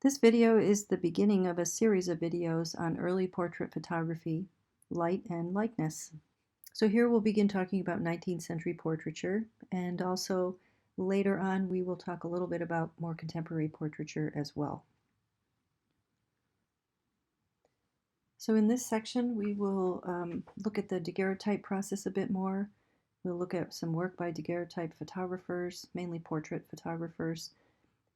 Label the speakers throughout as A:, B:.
A: This video is the beginning of a series of videos on early portrait photography, light and likeness. So here we'll begin talking about 19th century portraiture, and also later on we will talk a little bit about more contemporary portraiture as well. So in this section we will look at the daguerreotype process a bit more. We'll look at some work by daguerreotype photographers, mainly portrait photographers,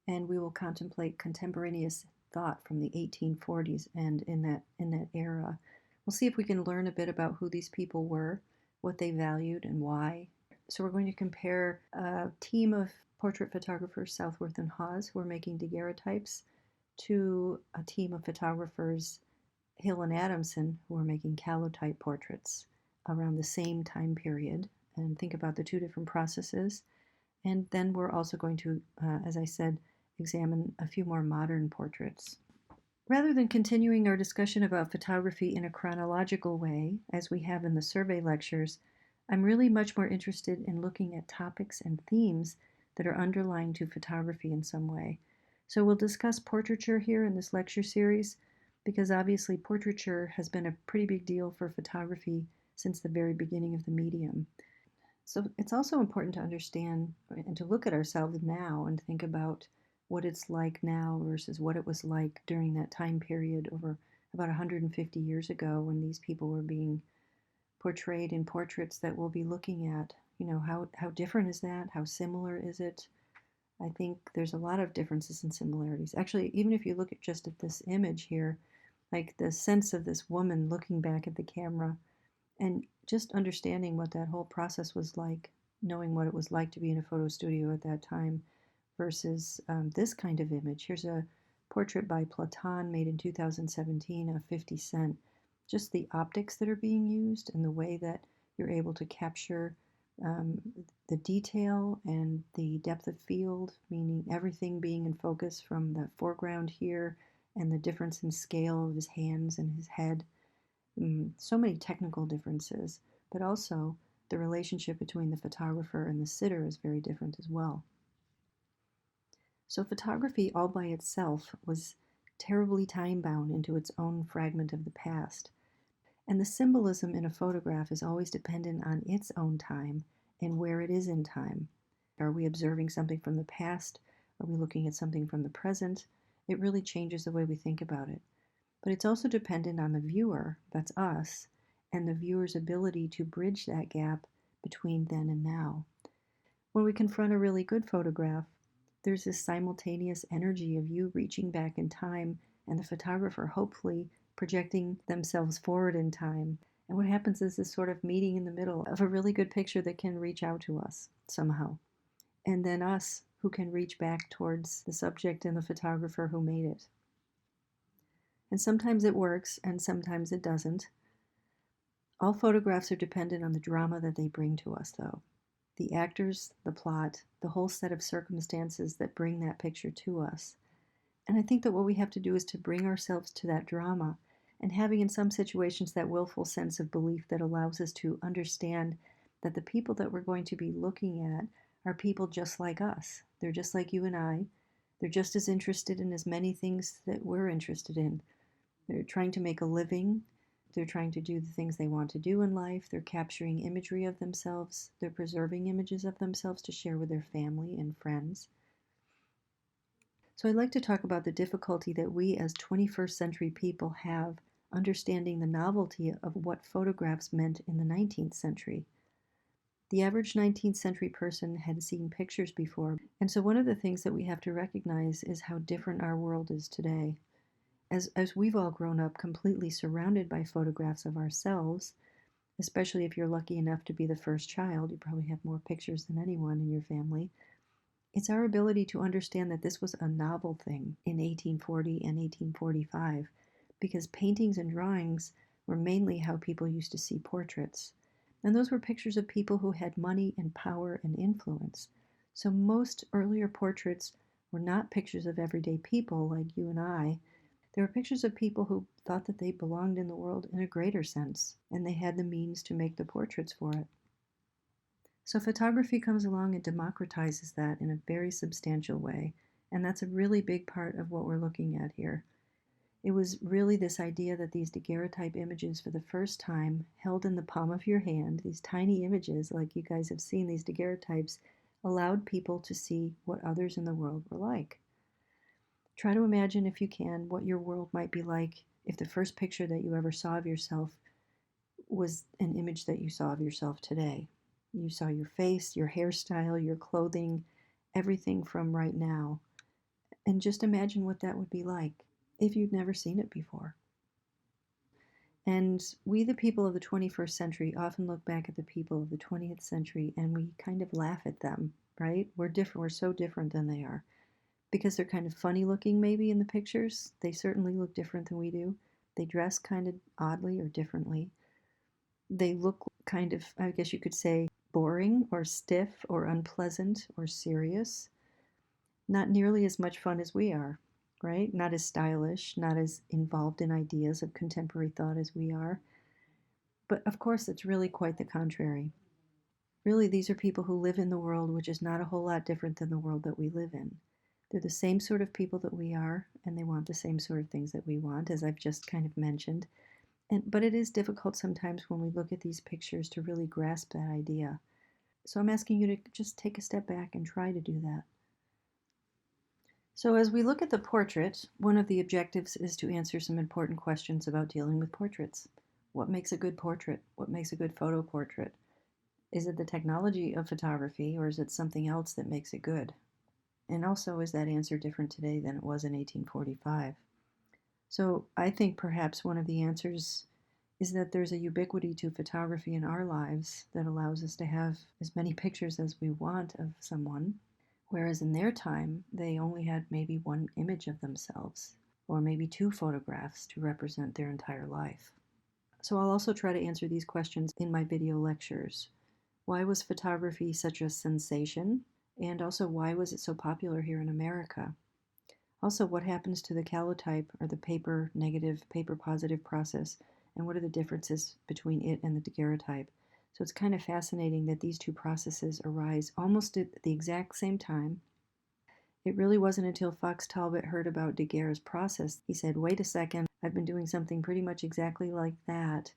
A: and we will contemplate contemporaneous thought from the 1840s and in that era. We'll see if we can learn a bit about who these people were, what they valued, and why. So we're going to compare a team of portrait photographers, Southworth and Hawes, who are making daguerreotypes, to a team of photographers, Hill and Adamson, who are making calotype portraits around the same time period, and think about the two different processes. And then we're also going to, as I said, examine a few more modern portraits. Rather than continuing our discussion about photography in a chronological way, as we have in the survey lectures, I'm really much more interested in looking at topics and themes that are underlying to photography in some way. So we'll discuss portraiture here in this lecture series, because obviously portraiture has been a pretty big deal for photography since the very beginning of the medium. So it's also important to understand and to look at ourselves now and think about what it's like now versus what it was like during that time period over about 150 years ago when these people were being portrayed in portraits that we'll be looking at. You know, how different is that? How similar is it? I think there's a lot of differences and similarities. Actually, even if you look at just at this image here, like the sense of this woman looking back at the camera and just understanding what that whole process was like, knowing what it was like to be in a photo studio at that time versus this kind of image. Here's a portrait by Platon made in 2017 of 50 Cent. Just the optics that are being used and the way that you're able to capture um, the detail and the depth of field, meaning everything being in focus from the foreground here and the difference in scale of his hands and his head. So many technical differences, but also the relationship between the photographer and the sitter is very different as well. So photography all by itself was terribly time-bound into its own fragment of the past. And the symbolism in a photograph is always dependent on its own time and where it is in time. Are we observing something from the past? Are we looking at something from the present? It really changes the way we think about it. But it's also dependent on the viewer, that's us, and the viewer's ability to bridge that gap between then and now. When we confront a really good photograph, there's this simultaneous energy of you reaching back in time and the photographer hopefully projecting themselves forward in time. And what happens is this sort of meeting in the middle of a really good picture that can reach out to us somehow. And then us who can reach back towards the subject and the photographer who made it. And sometimes it works and sometimes it doesn't. All photographs are dependent on the drama that they bring to us, though. The actors, the plot, the whole set of circumstances that bring that picture to us. And I think that what we have to do is to bring ourselves to that drama and having in some situations that willful sense of belief that allows us to understand that the people that we're going to be looking at are people just like us. They're just like you and I. They're just as interested in as many things that we're interested in. They're trying to make a living. They're trying to do the things they want to do in life. They're capturing imagery of themselves. They're preserving images of themselves to share with their family and friends. So I'd like to talk about the difficulty that we as 21st century people have understanding the novelty of what photographs meant in the 19th century. The average 19th century person had seen pictures before, and so one of the things that we have to recognize is how different our world is today. As we've all grown up completely surrounded by photographs of ourselves, especially if you're lucky enough to be the first child, you probably have more pictures than anyone in your family. It's our ability to understand that this was a novel thing in 1840 and 1845, because paintings and drawings were mainly how people used to see portraits. And those were pictures of people who had money and power and influence. So most earlier portraits were not pictures of everyday people like you and I. They were pictures of people who thought that they belonged in the world in a greater sense, and they had the means to make the portraits for it. So photography comes along and democratizes that in a very substantial way, And that's a really big part of what we're looking at here. It was really this idea that these daguerreotype images, for the first time, held in the palm of your hand, these tiny images, like you guys have seen, these daguerreotypes, allowed people to see what others in the world were like. Try to imagine, if you can, what your world might be like if the first picture that you ever saw of yourself was an image that you saw of yourself today. You saw your face, your hairstyle, your clothing, everything from right now. And just imagine what that would be like if you'd never seen it before. And we, the people of the 21st century, often look back at the people of the 20th century and we kind of laugh at them, right? We're different. We're so different than they are because they're kind of funny looking, maybe, in the pictures. They certainly look different than we do. They dress kind of oddly or differently. They look kind of, I guess you could say, boring or stiff or unpleasant or serious. Not nearly as much fun as we are, right? Not as stylish, not as involved in ideas of contemporary thought as we are. But of course, it's really quite the contrary. Really, these are people who live in the world which is not a whole lot different than the world that we live in. They're the same sort of people that we are, and they want the same sort of things that we want, as I've just kind of mentioned. But it is difficult sometimes when we look at these pictures to really grasp that idea. So I'm asking you to just take a step back and try to do that. So as we look at the portrait, one of the objectives is to answer some important questions about dealing with portraits. What makes a good portrait? What makes a good photo portrait? Is it the technology of photography, or is it something else that makes it good? And also, is that answer different today than it was in 1845? So I think perhaps one of the answers is that there's a ubiquity to photography in our lives that allows us to have as many pictures as we want of someone, whereas in their time, they only had maybe one image of themselves, or maybe two photographs to represent their entire life. So I'll also try to answer these questions in my video lectures. Why was photography such a sensation? And also, why was it so popular here in America? Also, what happens to the calotype, or the paper negative, paper positive process, and what are the differences between it and the daguerreotype? So it's kind of fascinating that these two processes arise almost at the exact same time. It really wasn't until Fox Talbot heard about Daguerre's process, he said, wait a second, I've been doing something pretty much exactly like that,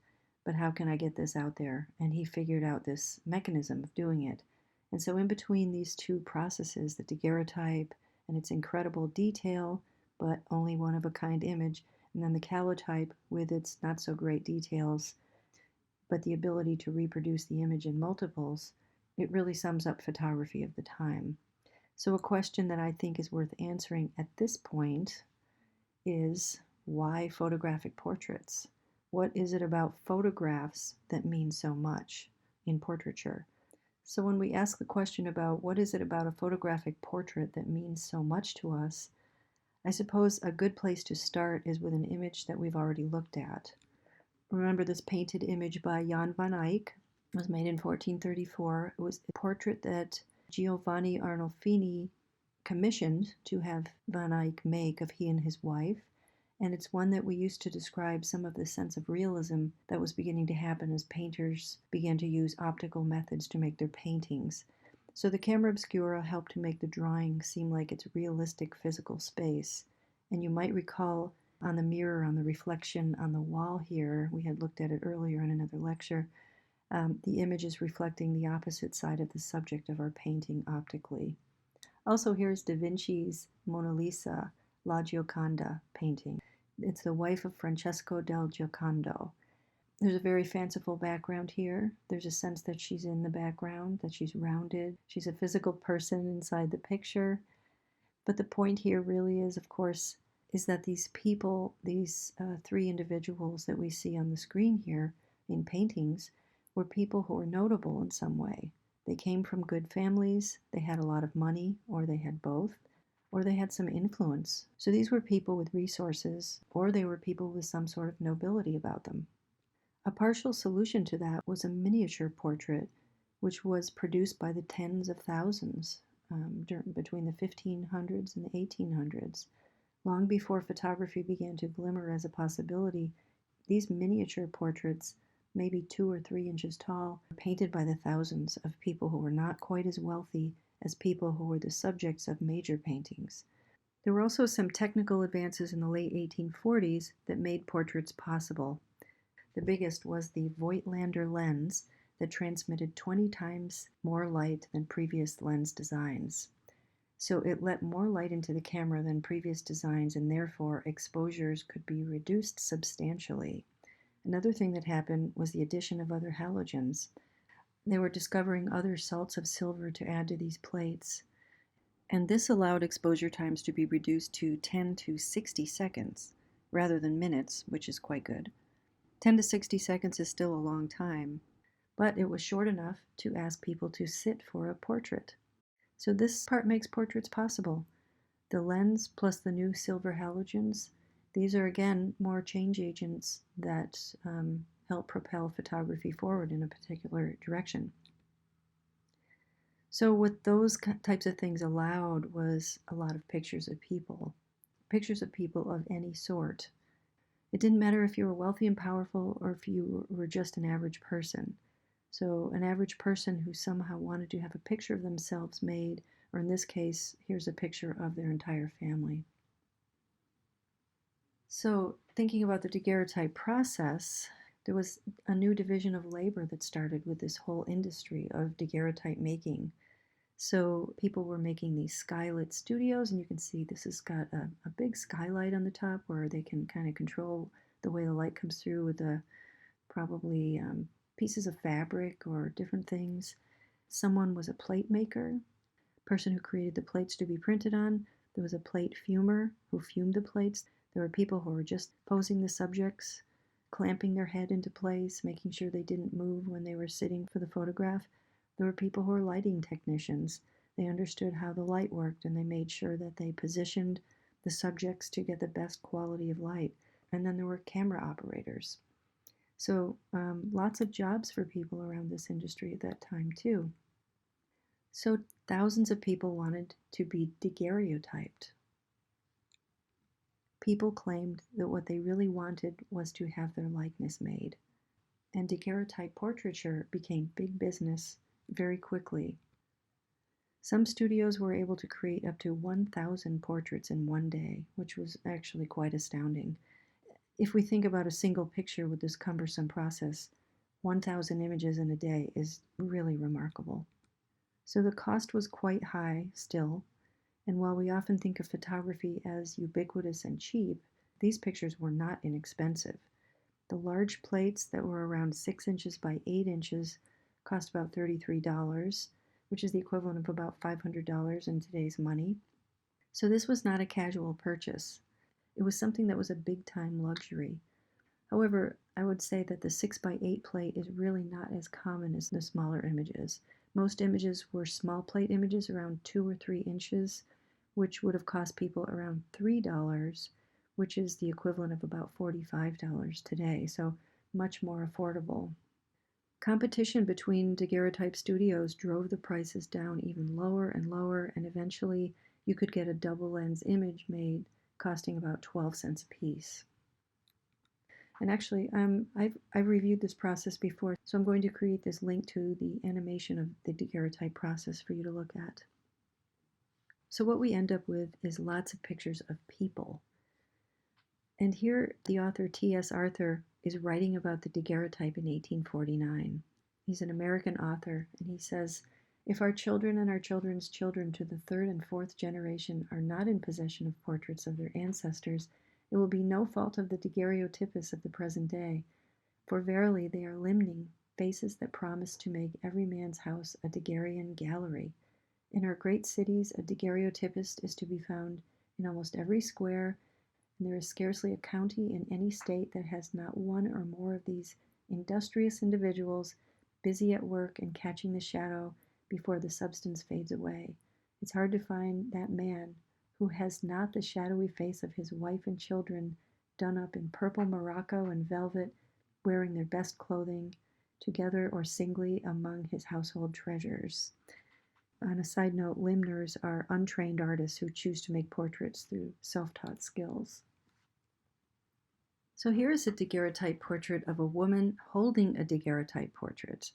A: but how can I get this out there? And he figured out this mechanism of doing it. And so in between these two processes, the daguerreotype and its incredible detail, but only one of a kind image, and then the calotype with its not so great details, but the ability to reproduce the image in multiples, it really sums up photography of the time. So a question that I think is worth answering at this point is, why photographic portraits? What is it about photographs that means so much in portraiture? So when we ask the question about what is it about a photographic portrait that means so much to us, I suppose a good place to start is with an image that we've already looked at. Remember this painted image by Jan van Eyck? It was made in 1434. It was a portrait that Giovanni Arnolfini commissioned to have Van Eyck make of he and his wife, and it's one that we used to describe some of the sense of realism that was beginning to happen as painters began to use optical methods to make their paintings. So the camera obscura helped to make the drawing seem like it's realistic physical space. And you might recall on the mirror, on the reflection on the wall here, we had looked at it earlier in another lecture, the image is reflecting the opposite side of the subject of our painting optically. Also, here's Da Vinci's Mona Lisa, La Gioconda painting. It's the wife of Francesco del Giocondo. There's a very fanciful background here. There's a sense that she's in the background, that she's rounded. She's a physical person inside the picture. But the point here really is, of course, is that these people, these three individuals that we see on the screen here in paintings, were people who were notable in some way. They came from good families, they had a lot of money, or they had both, or they had some influence. So these were people with resources, or they were people with some sort of nobility about them. A partial solution to that was a miniature portrait, which was produced by the tens of thousands between the 1500s and the 1800s. Long before photography began to glimmer as a possibility, these miniature portraits, maybe 2 or 3 inches tall, were painted by the thousands of people who were not quite as wealthy as people who were the subjects of major paintings. There were also some technical advances in the late 1840s that made portraits possible. The biggest was the Voigtlander lens that transmitted 20 times more light than previous lens designs. So it let more light into the camera than previous designs, and therefore exposures could be reduced substantially. Another thing that happened was the addition of other halogens. They were discovering other salts of silver to add to these plates, and this allowed exposure times to be reduced to 10 to 60 seconds rather than minutes, which is quite good. 10 to 60 seconds is still a long time, but it was short enough to ask people to sit for a portrait. So this part makes portraits possible. The lens plus the new silver halogens, these are again more change agents that help propel photography forward in a particular direction. So what those types of things allowed was a lot of pictures of people of any sort. It didn't matter if you were wealthy and powerful or if you were just an average person. So an average person who somehow wanted to have a picture of themselves made, or in this case, here's a picture of their entire family. So thinking about the daguerreotype process, there was a new division of labor that started with this whole industry of daguerreotype making. So people were making these skylit studios, and you can see this has got a big skylight on the top where they can kind of control the way the light comes through with probably pieces of fabric or different things. Someone was a plate maker, person who created the plates to be printed on. There was a plate fumer who fumed the plates. There were people who were just posing the subjects, clamping their head into place, making sure they didn't move when they were sitting for the photograph. There were people who were lighting technicians. They understood how the light worked, and they made sure that they positioned the subjects to get the best quality of light. And then there were camera operators. So lots of jobs for people around this industry at that time too. So thousands of people wanted to be daguerreotyped. People claimed that what they really wanted was to have their likeness made. And daguerreotype portraiture became big business very quickly. Some studios were able to create up to 1,000 portraits in one day, which was actually quite astounding. If we think about a single picture with this cumbersome process, 1,000 images in a day is really remarkable. So the cost was quite high still, and while we often think of photography as ubiquitous and cheap, these pictures were not inexpensive. The large plates that were around 6 inches by 8 inches cost about $33, which is the equivalent of about $500 in today's money. So this was not a casual purchase. It was something that was a big-time luxury. However, I would say that the 6 by 8 plate is really not as common as the smaller images. Most images were small plate images around 2 or 3 inches, which would have cost people around $3, which is the equivalent of about $45 today, so much more affordable. Competition between daguerreotype studios drove the prices down even lower and lower, and eventually you could get a double lens image made costing about 12 cents a piece. And actually, I've reviewed this process before, so I'm going to create this link to the animation of the daguerreotype process for you to look at. So what we end up with is lots of pictures of people. And here the author T.S. Arthur is writing about the daguerreotype in 1849. He's an American author, and he says, "If our children and our children's children to the third and fourth generation are not in possession of portraits of their ancestors, it will be no fault of the daguerreotypists of the present day, for verily they are limning faces that promise to make every man's house a daguerrean gallery. In our great cities a daguerreotypist is to be found in almost every square, and there is scarcely a county in any state that has not one or more of these industrious individuals busy at work and catching the shadow before the substance fades away. It's hard to find that man who has not the shadowy face of his wife and children done up in purple morocco and velvet, wearing their best clothing, together or singly among his household treasures." On a side note, limners are untrained artists who choose to make portraits through self-taught skills. So here is a daguerreotype portrait of a woman holding a daguerreotype portrait.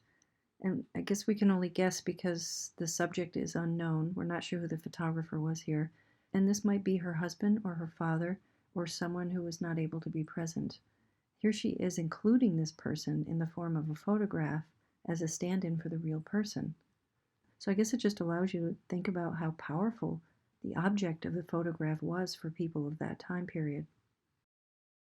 A: And I guess we can only guess because the subject is unknown. We're not sure who the photographer was here. and this might be her husband or her father or someone who was not able to be present. Here she is including this person in the form of a photograph as a stand-in for the real person. So I guess it just allows you to think about how powerful the object of the photograph was for people of that time period.